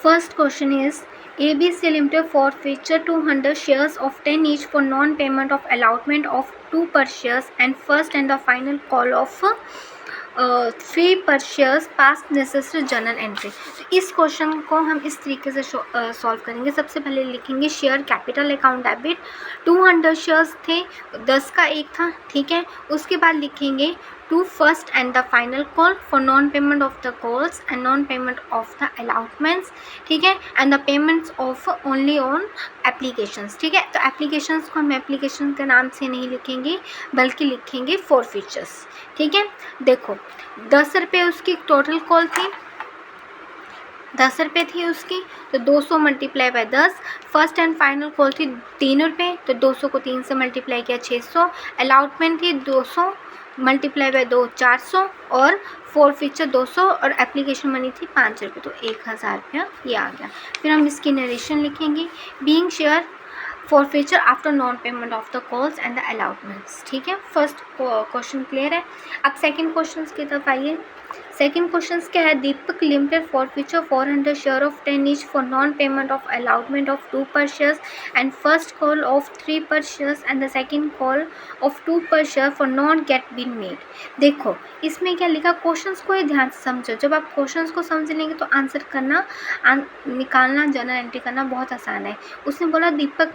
First question is ABC Limited forfeiture 200 shares of 10 each for non-payment of allotment of 2 per shares and first and the final call of 3 per shares past necessary journal entry। तो इस question को हम इस तरीके से solve करेंगे। सबसे पहले लिखेंगे share capital account debit 200 shares थे, 10 का एक था, ठीक है। उसके बाद लिखेंगे to first and the final call for non payment of the calls and non payment of the allotments, ठीक है, and the payments of only on applications, ठीक है। तो एप्लीकेशंस को हम एप्लीकेशन के नाम से नहीं लिखेंगे बल्कि लिखेंगे फॉरफीचर्स, ठीक है। देखो 10 रुपये उसकी टोटल कॉल थी, 10 रुपये थी उसकी, तो 200 multiply by 10। First and final call थी 3 रुपये, तो 200 को 3 से मल्टीप्लाई किया 600। अलाउटमेंट थी 200 मल्टीप्लाई बाय 2 400 और फॉरफीचर 200 और एप्लीकेशन मनी थी 5 रुपये, तो 1000 रुपया ये आ गया। फिर हम इसकी नरेशन लिखेंगे being share forfeiture after non payment of the calls and the allotments, ठीक है। फर्स्ट क्वेश्चन क्लियर है। अब सेकंड क्वेश्चन की तरफ आइए। सेकंड क्वेश्चन क्या है, Deepak limited forfeiture 400 share of 10 each for non payment of allotment of 2 per shares and first call of 3 per shares and the second call of 2 per share for non get been made. देखो इसमें क्या लिखा, questions को ही ध्यान से समझो। जब आप क्वेश्चंस को समझ लेंगे तो आंसर करना निकालना जर्नल एंट्री करना बहुत आसान है। उसने बोला दीपक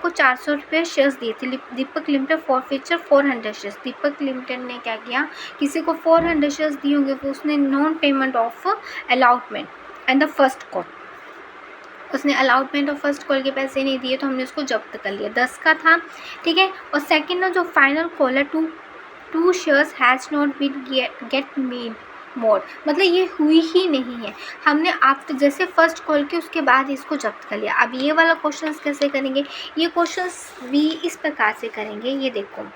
को 400 रुपये शेयर्स दिए थे। दीपक लिमिटेड फॉरफीचर 400 शेयर्स। दीपक लिमिटेड ने क्या किया, किसी को 400 शेयर्स दिए होंगे, वो उसने non payment of allotment and the first call, उसने अलाउटमेंट और फर्स्ट कॉल के पैसे नहीं दिए तो हमने उसको जब्त कर लिया, 10 का था, ठीक है। और सेकंड जो फाइनल कॉल है two shares has not been get made more, मतलब ये हुई ही नहीं है। हमने आफ्टर जैसे फर्स्ट कॉल की उसके बाद इसको जब्त कर लिया। अब ये वाला क्वेश्चंस कैसे करेंगे, ये क्वेश्चंस भी इस प्रकार से करेंगे। ये देखो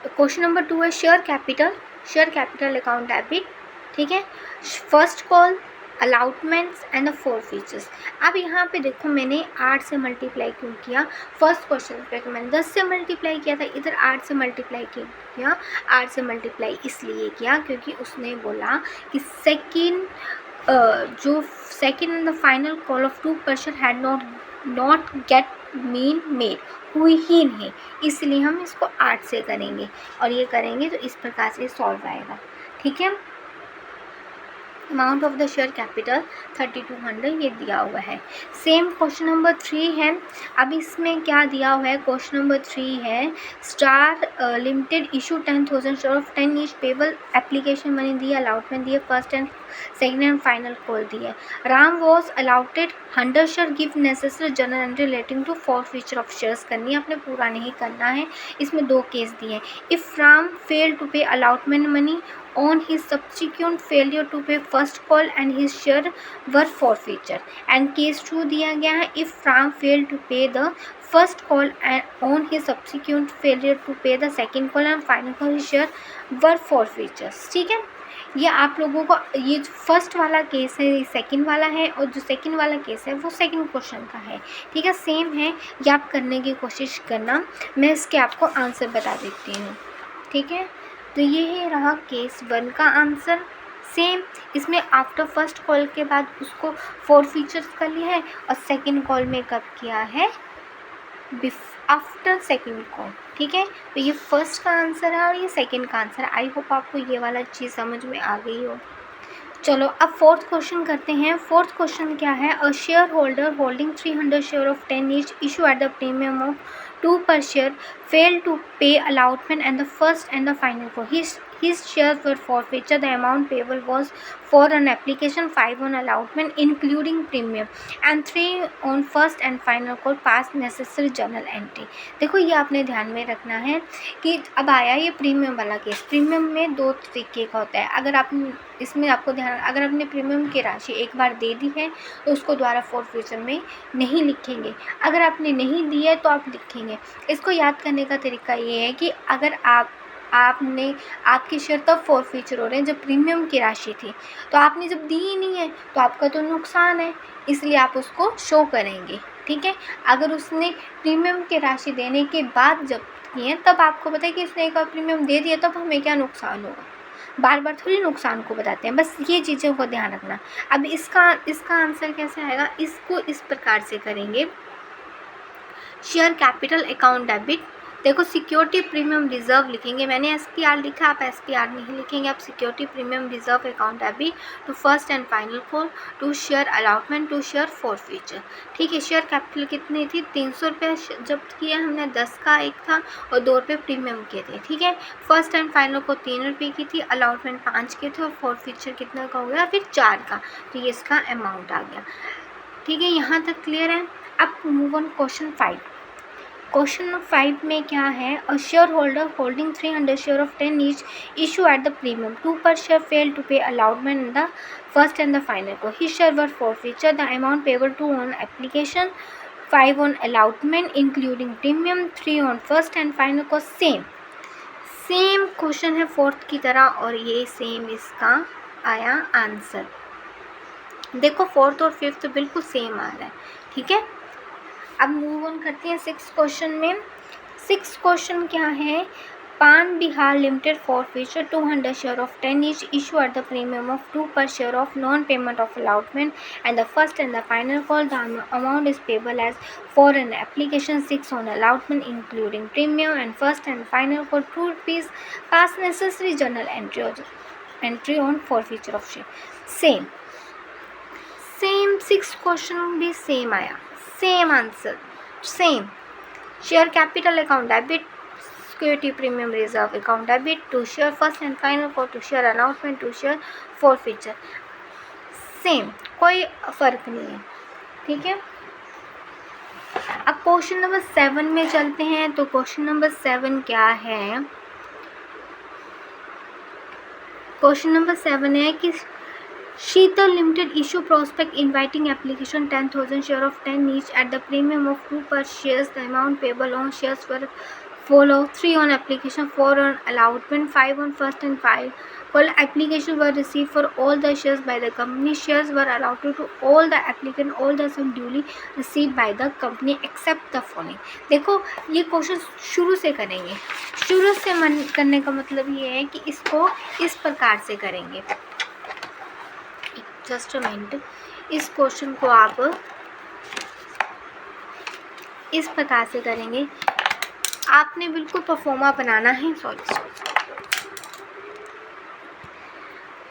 क्वेश्चन नंबर 2 है शेयर कैपिटल अकाउंट डेबिट, ठीक है, फर्स्ट कॉल अलाउटमेंट्स एंड द फॉरफीचर्स। अब यहाँ पे देखो मैंने 8 से मल्टीप्लाई क्यों किया, फर्स्ट क्वेश्चन पे तो मैंने 10 से मल्टीप्लाई किया था, इधर 8 से मल्टीप्लाई किया। 8 से मल्टीप्लाई इसलिए किया क्योंकि उसने बोला कि second and the final call of 2 person had not gate mean made, हुई ही नहीं, इसलिए हम इसको 8 से करेंगे और ये करेंगे तो इस प्रकार से सॉल्व आएगा, ठीक है। Amount of the share capital 3200 ये दिया हुआ है। सेम क्वेश्चन नंबर 3 है। अब इसमें क्या दिया हुआ है, क्वेश्चन नंबर 3 है star limited issue 10,000 share of 10 each payable, application money दिया, अलाउटमेंट दिए, first and second and final call दिए। Ram was allotted 100 share, give necessary journal entry relating to forfeiture of shares करनी है, आपने पूरा नहीं करना है। इसमें 2 केस दिए हैं। इफ़ राम फेल टू पे allotment money on his subsequent failure to pay first call and his share were forfeiture, and case 2 दिया गया है if Ram failed to pay the first call and on his subsequent failure to pay the second call and final call his share were forfeitures, ठीक है। ये आप लोगों को ये फर्स्ट वाला केस है, ये सेकंड वाला है, और जो सेकंड वाला केस है वो सेकंड क्वेश्चन का है, ठीक है, सेम है। ये आप करने की कोशिश करना, मैं इसके आपको आंसर बता देती हूँ, ठीक है। तो ये ही रहा केस 1 का आंसर। सेम इसमें आफ्टर फर्स्ट कॉल के बाद उसको फॉरफीचर्स कर लिया है और सेकंड कॉल में कब किया है, आफ्टर सेकंड कॉल, ठीक है। तो ये फर्स्ट का आंसर है और ये सेकंड का आंसर है। आई होप आपको ये वाला चीज़ समझ में आ गई हो। चलो अब फोर्थ क्वेश्चन करते हैं। फोर्थ क्वेश्चन क्या है, a share holder holding 300 share of 10 each issue at the premium of 2 per share failed to pay allotment and the first and the final call. His shares were forfeited. The amount payable was 4 on application, 5 on allotment including premium and 3 on first and final call past necessary journal entry. देखो ये आपने ध्यान में रखना है कि अब आया ये प्रीमियम वाला केस। प्रीमियम में 2 तरीके का होता है। अगर आप इसमें आपको ध्यान, अगर आपने प्रीमियम की राशि एक बार दे दी है तो उसको दोबारा फॉरफीचर में नहीं लिखेंगे, अगर आपने नहीं दी है तो आप लिखेंगे। इसको याद करने का तरीका ये है कि अगर आपके शेयर तब फॉरफीचर हो रहे हैं जब प्रीमियम की राशि थी, तो आपने जब दी ही नहीं है तो आपका तो नुकसान है, इसलिए आप उसको शो करेंगे, ठीक है। अगर उसने प्रीमियम की राशि देने के बाद जब किए तब आपको पता है कि इसने एक बार प्रीमियम दे दिया, तब हमें क्या नुकसान होगा, बार बार थोड़ी नुकसान को बताते हैं, बस ये चीज़ों को ध्यान रखना। अब इसका आंसर कैसे आएगा, इसको इस प्रकार से करेंगे, शेयर कैपिटल अकाउंट डेबिट। देखो सिक्योरिटी प्रीमियम रिजर्व लिखेंगे, मैंने एसपीआर लिखा, आप एसपीआर नहीं लिखेंगे, आप security premium reserve account debit to first and final call to share allotment to share for future. ठीक है, शेयर कैपिटल कितनी थी, 300 रुपये जब्त किया हमने, 10 का एक था और 2 रुपये प्रीमियम के थे। ठीक है, फर्स्ट एंड फाइनल को 3 रुपये की थी, अलॉटमेंट 5 के थे और फॉर फ्यूचर कितना का हो गया, फिर 4 का, तो ये इसका अमाउंट आ गया। ठीक है, यहाँ तक क्लियर है। अब move on question 5। Question number 5 में क्या है, a share holder holding 300 share of 10 each issue at the premium 2 per share failed to pay allotment in the first and the final call. His share were forfeited. The amount payable to on application, 5 on allotment including premium, 3 on first and final call. Same question है fourth की तरह और ये same इसका आया answer. देखो fourth और fifth तो बिल्कुल सेम आ रहा है। ठीक है, अब मूव ऑन करते हैं 6 क्वेश्चन में। 6 क्वेश्चन क्या है, पान Bihar limited for future 200 share of 10 each issue at the premium of 2 per share of non payment of allotment and the first and the final call. The amount is payable as for an application, 6 on allotment including premium and first and final call 2 rupees. Pass necessary journal entry on forfeiture of share. Same 6 question भी same आया, same answer, same. Share capital account debit, security premium reserve account debit to share first and final को to share announcement to share for future, same, कोई फ़र्क नहीं है। ठीक है, अब क्वेश्चन नंबर 7 में चलते हैं। तो क्वेश्चन नंबर 7 क्या है, क्वेश्चन नंबर 7 है कि Sheetal Limited issue prospect inviting application 10,000 share of 10 each at the premium of 2 per shares. The amount payable on shares were follow: 3 on application, 4 on allotment, 5 on first and final. All applications were received for all the shares by the company. Shares were allotted to all the applicant. All the sum duly received by the company except the following. देखो ये question शुरू से करेंगे, शुरू से करने का मतलब ये है कि इसको इस प्रकार से करेंगे। जस्ट अ मिनट, इस क्वेश्चन को आप इस प्रकार से करेंगे, आपने बिल्कुल परफॉर्मा बनाना है,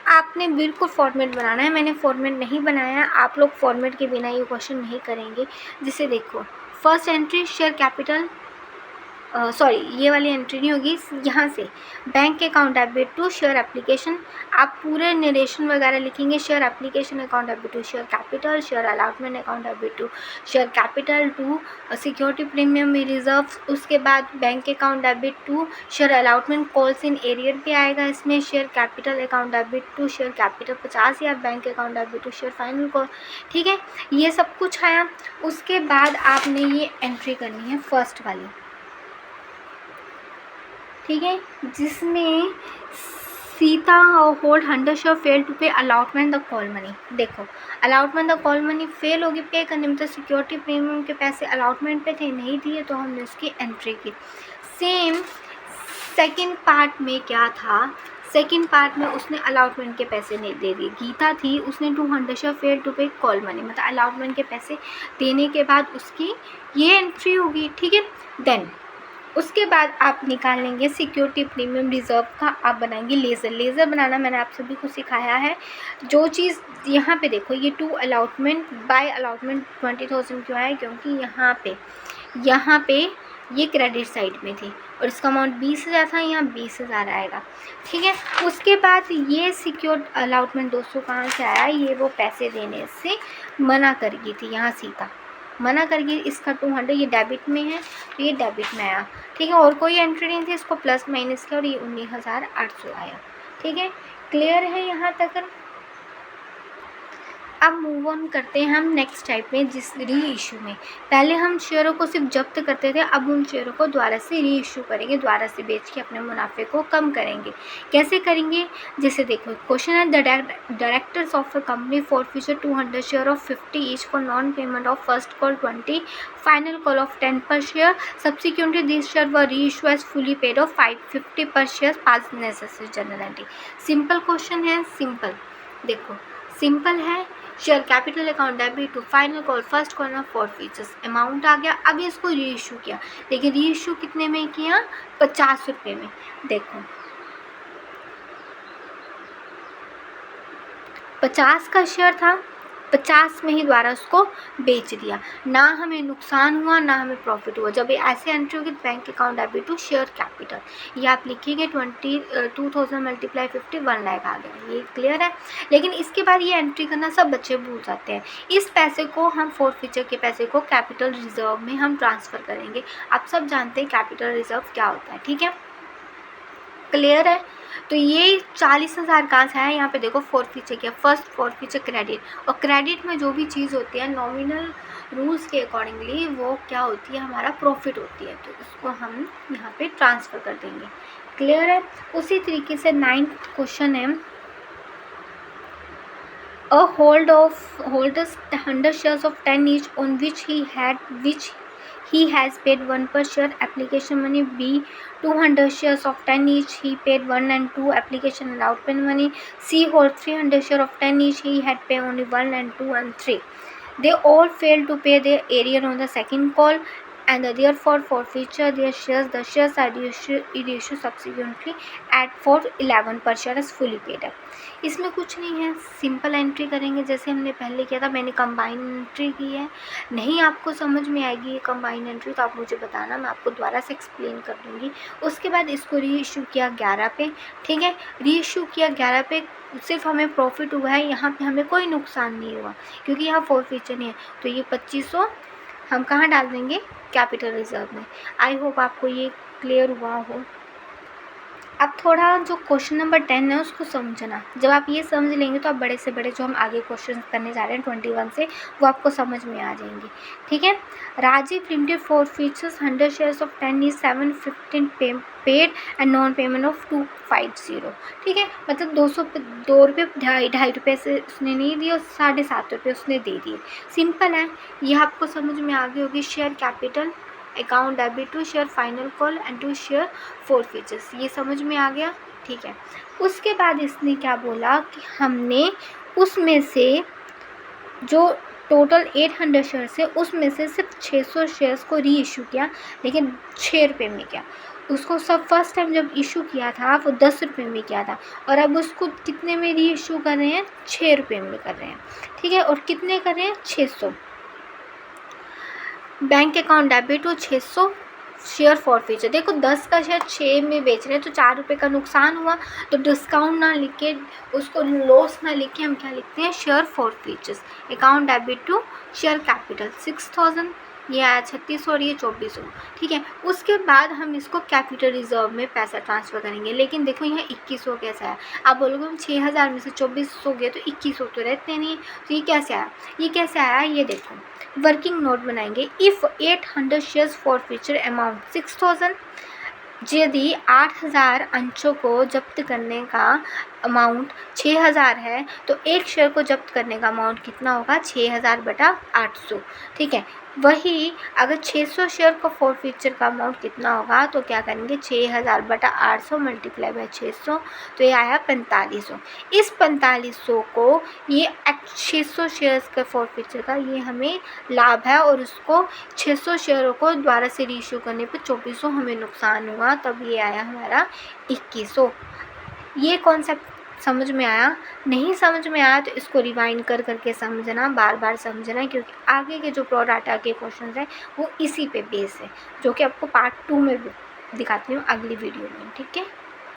आपने बिल्कुल फॉर्मेट बनाना है। मैंने फॉर्मेट नहीं बनाया, आप लोग फॉर्मेट के बिना ये क्वेश्चन नहीं करेंगे। जिसे देखो first entry share capital, sorry ये वाली एंट्री नहीं होगी, यहाँ से bank account debit to share application, आप पूरे नरेशन वगैरह लिखेंगे। Share application account debit to share capital, share allotment account debit to share capital to security premium reserve, उसके बाद bank account debit to share allotment calls in arrear पे आएगा इसमें, share capital account debit to share capital 50 या bank account debit to share final call. ठीक है, ये सब कुछ आया। उसके बाद आपने ये एंट्री करनी है फर्स्ट वाली, ठीक है, जिसमें Sita hold 100 share fail to pay allotment the call money. देखो allotment the call money fail होगी पे करने में, तो सिक्योरिटी प्रीमियम के पैसे अलॉटमेंट पे थे, नहीं दिए तो हमने उसकी एंट्री की। सेम सेकंड पार्ट में क्या था, सेकंड पार्ट में उसने अलॉटमेंट के पैसे नहीं दे दिए। गीता थी, उसने 200 शेयर फेल टू पे कॉल मनी, मतलब अलॉटमेंट के पैसे देने के बाद उसकी ये एंट्री होगी। ठीक है, देन उसके बाद आप निकाल लेंगे सिक्योरिटी प्रीमियम रिजर्व का, आप बनाएंगे लेज़र बनाना मैंने आप सभी को सिखाया है। जो चीज़ यहाँ पे देखो, ये टू अलॉटमेंट बाय अलॉटमेंट 20,000 क्यों आया, क्योंकि यहाँ पे ये क्रेडिट साइड में थी और इसका अमाउंट 20,000 था, यहाँ 20,000 आएगा। ठीक है, उसके बाद ये सिक्योर्ड अलॉटमेंट 200 कहाँ से आया, ये वो पैसे देने से मना कर गई थी, यहाँ सीता मना कर गई। इसका 200 ये डेबिट में है तो ये डेबिट में आया। ठीक है, और कोई एंट्री नहीं थी, इसको प्लस माइनस किया और ये 19,800 आया। ठीक है, क्लियर है यहाँ तक। अब मूव ऑन करते हैं हम नेक्स्ट टाइप में, जिस री इशू में। पहले हम शेयरों को सिर्फ जब्त करते थे, अब उन शेयरों को दोबारा से री इशू करेंगे, दोबारा से बेच के अपने मुनाफे को कम करेंगे। कैसे करेंगे? जैसे देखो क्वेश्चन है, the directors of a company for future 200 share of 50 each for non payment of first call 20, final call of 10 per share, subsequently this share were reissue as fully paid of 550 per share pass necessary general entry. Simple question है, simple, देखो simple है। Share capital account debit to final call first call of 4 features, amount आ गया। अब इसको री issue किया, लेकिन री इशू कितने में किया? 50 रुपये में। देखो 50 का शेयर था, 50 में ही द्वारा उसको बेच दिया, ना हमें नुकसान हुआ ना हमें प्रॉफिट हुआ। जब ये ऐसे एंट्री होगी bank account debit to share capital, ये आप लिखेंगे 2000 मल्टीप्लाई 50 1 लाख आ गया। ये क्लियर है। लेकिन इसके बाद ये एंट्री करना सब बच्चे भूल जाते हैं। इस पैसे को हम फोरफीचर के पैसे को कैपिटल रिजर्व में हम ट्रांसफ़र करेंगे। आप सब जानते हैं कैपिटल रिजर्व क्या होता है, ठीक है, क्लियर है। तो ये 40,000 कहाँ से आया? यहाँ पे देखो फोरफीचर किया, फर्स्ट फोरफीचर क्रेडिट, और क्रेडिट में जो भी चीज़ होती है नॉमिनल रूल्स के अकॉर्डिंगली वो क्या होती है? हमारा प्रॉफिट होती है, तो उसको हम यहाँ पे ट्रांसफ़र कर देंगे। क्लियर है। उसी तरीके से 9th क्वेश्चन है, अ holders 100 shares of 10 each on which he has paid 1 per share application money. B 200 shares of 10 each, he paid 1 and 2 application allotment money. C holds 300 shares of 10 each, he had paid only 1 and 2 and 3. They all failed to pay their arrear on the second call and therefore forfeiture their shares. The shares are reissued subsequently at for 11 per share as fully paid up. इसमें कुछ नहीं है, simple entry करेंगे जैसे हमने पहले किया था। मैंने कंबाइन एंट्री की है, नहीं आपको समझ में आएगी ये कंबाइन एंट्री तो आप मुझे बताना, मैं आपको दोबारा से एक्सप्लेन कर दूँगी। उसके बाद इसको री इशू किया 11 पे, ठीक है, री इशू किया 11 पे, सिर्फ हमें प्रॉफिट हुआ है, यहाँ पे हमें कोई नुकसान नहीं हुआ क्योंकि यहाँ फोरफीचर नहीं है। तो ये 2500 हम कहाँ डाल देंगे? कैपिटल रिजर्व में। आई होप आपको ये क्लियर हुआ हो। अब थोड़ा जो क्वेश्चन नंबर 10 है उसको समझना। जब आप ये समझ लेंगे तो आप बड़े से बड़े जो हम आगे क्वेश्चन करने जा रहे हैं 21 से, वो आपको समझ में आ जाएंगे, ठीक है। Rajeev limited forfeits 100 shares of 10 each 715 paid and non payment of 250, ठीक है, मतलब 2 रुपये 2.5 रुपये से उसने नहीं दिए और 7.5 रुपये उसने दे दिए। सिंपल है, ये आपको समझ में आ गई होगी। Share capital account debit to share final call and to share forfeitures, ये समझ में आ गया, ठीक है। उसके बाद इसने क्या बोला कि हमने उसमें से जो टोटल 800 शेयर्स है उसमें से सिर्फ 600 शेयर्स को री इशू किया, लेकिन 6 रुपये में किया। उसको सब फर्स्ट टाइम जब इशू किया था वो 10 रुपये में किया था, और अब उसको कितने में री इशू कर रहे हैं? 6 रुपये में कर रहे हैं, ठीक है। और कितने कर रहे हैं? 600। बैंक अकाउंट डेबिट हो 600, शेयर फॉरफीचर, देखो 10 का शेयर 6 में बेच रहे हैं तो 4 रुपये का नुकसान हुआ, तो डिस्काउंट ना लिख के, उसको लॉस ना लिख के हम क्या लिखते हैं? Share forfeitures. Account debit to share capital 6000, ये आया 3600 और ये 2400, ठीक है। उसके बाद हम इसको कैपिटल रिजर्व में पैसा ट्रांसफ़र करेंगे, लेकिन देखो यहाँ 2100 कैसा है? आप बोलोगे हम 6000 में से 2400 गए तो 2100 तो रहते नहीं, तो ये कैसे आया? ये कैसे आया? ये देखो, वर्किंग नोट बनाएंगे। If 800 shares for future amount 6000, यदि 8000 अंशों को जब्त करने का अमाउंट 6000 है तो एक शेयर को जब्त करने का अमाउंट कितना होगा? 6000/800, ठीक है। वही अगर 600 शेयर को फॉरफीचर का अमाउंट कितना होगा तो क्या करेंगे? 6000/800 मल्टीप्लाई बाय 600, तो ये आया 4500। इस 4500 को ये 600 शेयर्स का फॉरफीचर का ये हमें लाभ है, और उसको 600 शेयरों को दोबारा से रीइशू करने पे 2400 हमें नुकसान हुआ, तब ये आया हमारा 2100। ये कॉन्सेप्ट समझ में आया? नहीं समझ में आया तो इसको रिवाइंड कर करके समझना, बार बार समझना, क्योंकि आगे के जो प्रो डाटा के क्वेश्चंस हैं वो इसी पे बेस है, जो कि आपको पार्ट 2 में दिखाती हूँ अगली वीडियो में, ठीक है।